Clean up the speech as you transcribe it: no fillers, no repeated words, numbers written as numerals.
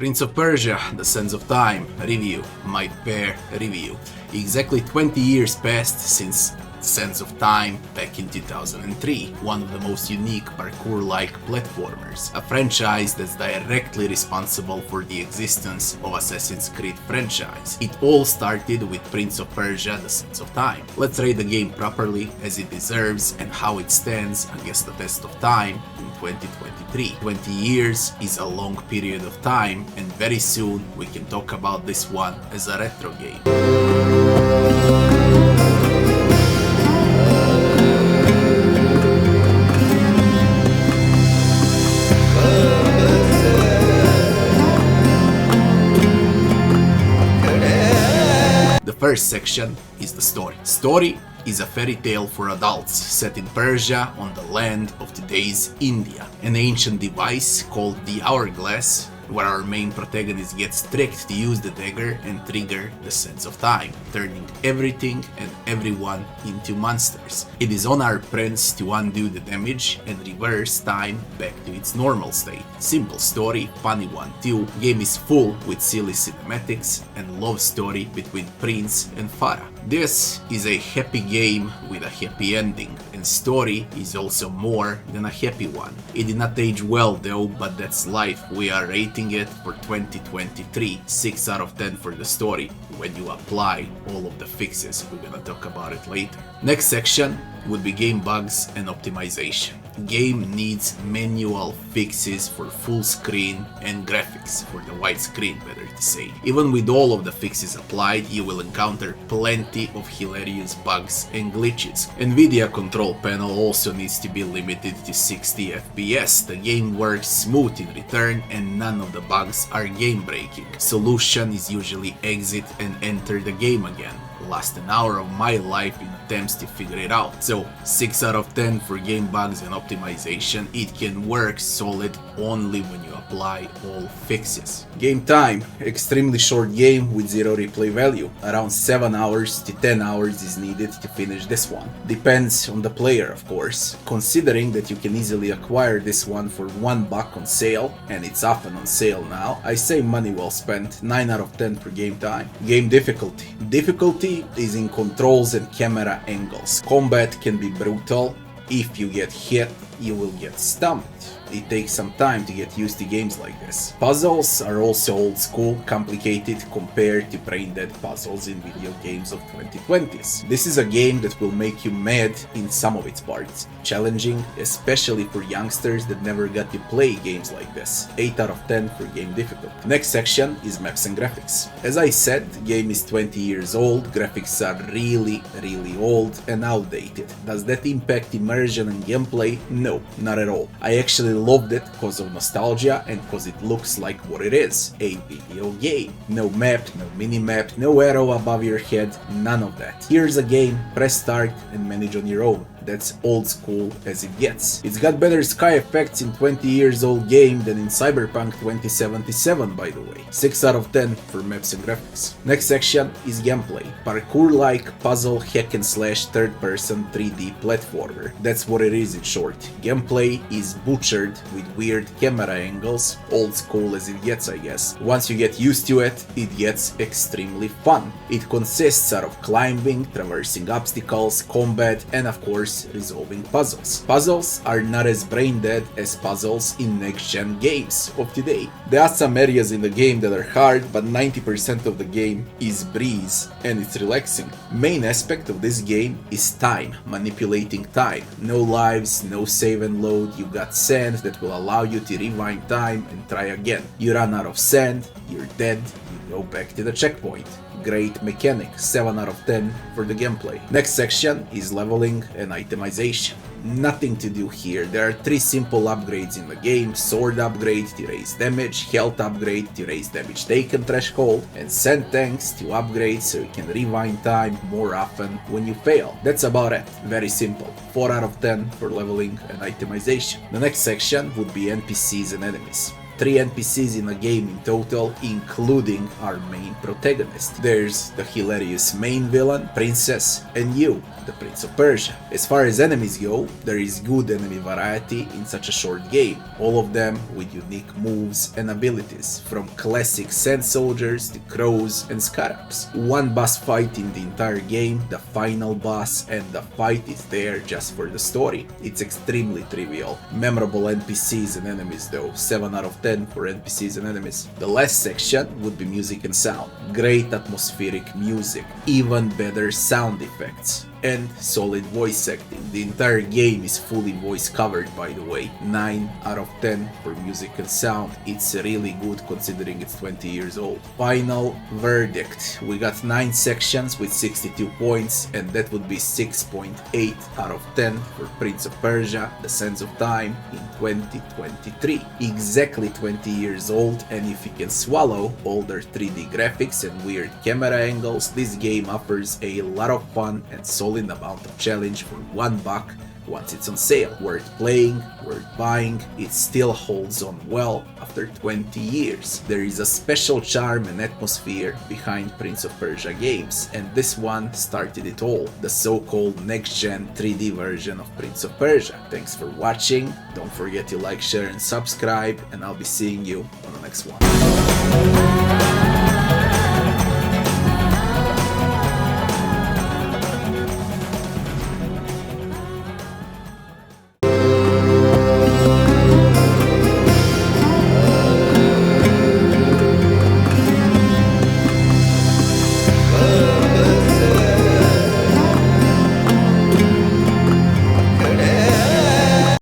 Prince of Persia, The Sands of Time review, my pair review. Exactly 20 years passed since Sands of Time back in 2003, one of the most unique parkour-like platformers, a franchise that's directly responsible for the existence of Assassin's Creed franchise. It all started with Prince of Persia, The Sands of Time. Let's rate the game properly, as it deserves, and how it stands against the test of time in 2023. 20 years is a long period of time, and very soon we can talk about this one as a retro game. The first section is the story. Story is a fairy tale for adults set in Persia on the land of today's India. An ancient device called the hourglass, where our main protagonist gets tricked to use the dagger and trigger the Sands of Time, turning everything and everyone into monsters. It is on our prince to undo the damage and reverse time back to its normal state. Simple story, funny one too. Game is full with silly cinematics and love story between Prince and Farah. This is a happy game with a happy ending, and story is also more than a happy one. It did not age well though, but that's life. We are rating it for 2023, 6 out of 10 for the story, when you apply all of the fixes. We're gonna talk about it later. Next section would be game bugs and optimization. Game needs manual fixes for full screen and graphics, for the widescreen better to say. Even with all of the fixes applied, you will encounter plenty of hilarious bugs and glitches. Nvidia control panel also needs to be limited to 60 FPS. The game works smooth in return and none of the bugs are game breaking. Solution is usually exit and enter the game again. Last an hour of my life in attempts to figure it out. So 6 out of 10 for game bugs and optimization. It can work solid only when you apply all fixes. Game time, extremely short game with zero replay value. Around 7 hours to 10 hours is needed to finish this one. Depends on the player, of course. Considering that you can easily acquire this one for $1 on sale, and it's often on sale now, I say money well spent. 9 out of 10 for game time. Game difficulty. Difficulty is in controls and camera angles. Combat can be brutal. If you get hit, you will get stumped. It takes some time to get used to games like this. Puzzles are also old school, complicated compared to brain dead puzzles in video games of 2020s. This is a game that will make you mad in some of its parts. Challenging, especially for youngsters that never got to play games like this. 8 out of 10 for game difficulty. Next section is maps and graphics. As I said, the game is 20 years old, graphics are really old and outdated. Does that impact immersion and gameplay? No, not at all. I actually loved it because of nostalgia and because it looks like what it is, a video game. No map, no mini-map, no arrow above your head, none of that. Here's a game, press start and manage on your own. That's old school as it gets. It's got better sky effects in 20 years old game than in Cyberpunk 2077, by the way. 6 out of 10 for maps and graphics. Next section is gameplay. Parkour-like puzzle hack and slash third-person 3D platformer. That's what it is in short. Gameplay is butchered with weird camera angles, old school as it gets I guess. Once you get used to it, it gets extremely fun. It consists out of climbing, traversing obstacles, combat, and of course resolving puzzles. Puzzles are not as brain dead as puzzles in next-gen games of today. There are some areas in the game that are hard, but 90% of the game is breeze and it's relaxing. Main aspect of this game is time, manipulating time. No lives, no save and load, you got sand that will allow you to rewind time and try again. You run out of sand, you're dead, you go back to the checkpoint. Great mechanic, 7 out of 10 for the gameplay. Next section is leveling and itemization. Nothing to do here. There are 3 simple upgrades in the game: sword upgrade to raise damage, health upgrade to raise damage taken threshold, and sand tanks to upgrade so you can rewind time more often when you fail. That's about it. Very simple. 4 out of 10 for leveling and itemization. The next section would be NPCs and enemies. 3 NPCs in a game in total, including our main protagonist. There's the hilarious main villain, Princess, and you, the Prince of Persia. As far as enemies go, there is good enemy variety in such a short game, all of them with unique moves and abilities, from classic sand soldiers to crows and scarabs. One boss fight in the entire game, the final boss, and the fight is there just for the story. It's extremely trivial. Memorable NPCs and enemies though, 7 out of 10 for NPCs and enemies. The last section would be music and sound. Great atmospheric music, even better sound effects, and solid voice acting. The entire game is fully voice covered, by the way. 9 out of 10 for music and sound. It's really good considering it's 20 years old. Final verdict. We got 9 sections with 62 points, and that would be 6.8 out of 10 for Prince of Persia: The Sands of Time in 2023. Exactly 20 years old, and if you can swallow older 3D graphics and weird camera angles, this game offers a lot of fun and solid amount of challenge for $1 once it's on sale. Worth playing, worth buying, it still holds on well after 20 years. There is a special charm and atmosphere behind Prince of Persia games, and this one started it all, the so-called next-gen 3D version of Prince of Persia. Thanks for watching, don't forget to like, share and subscribe, and I'll be seeing you on the next one.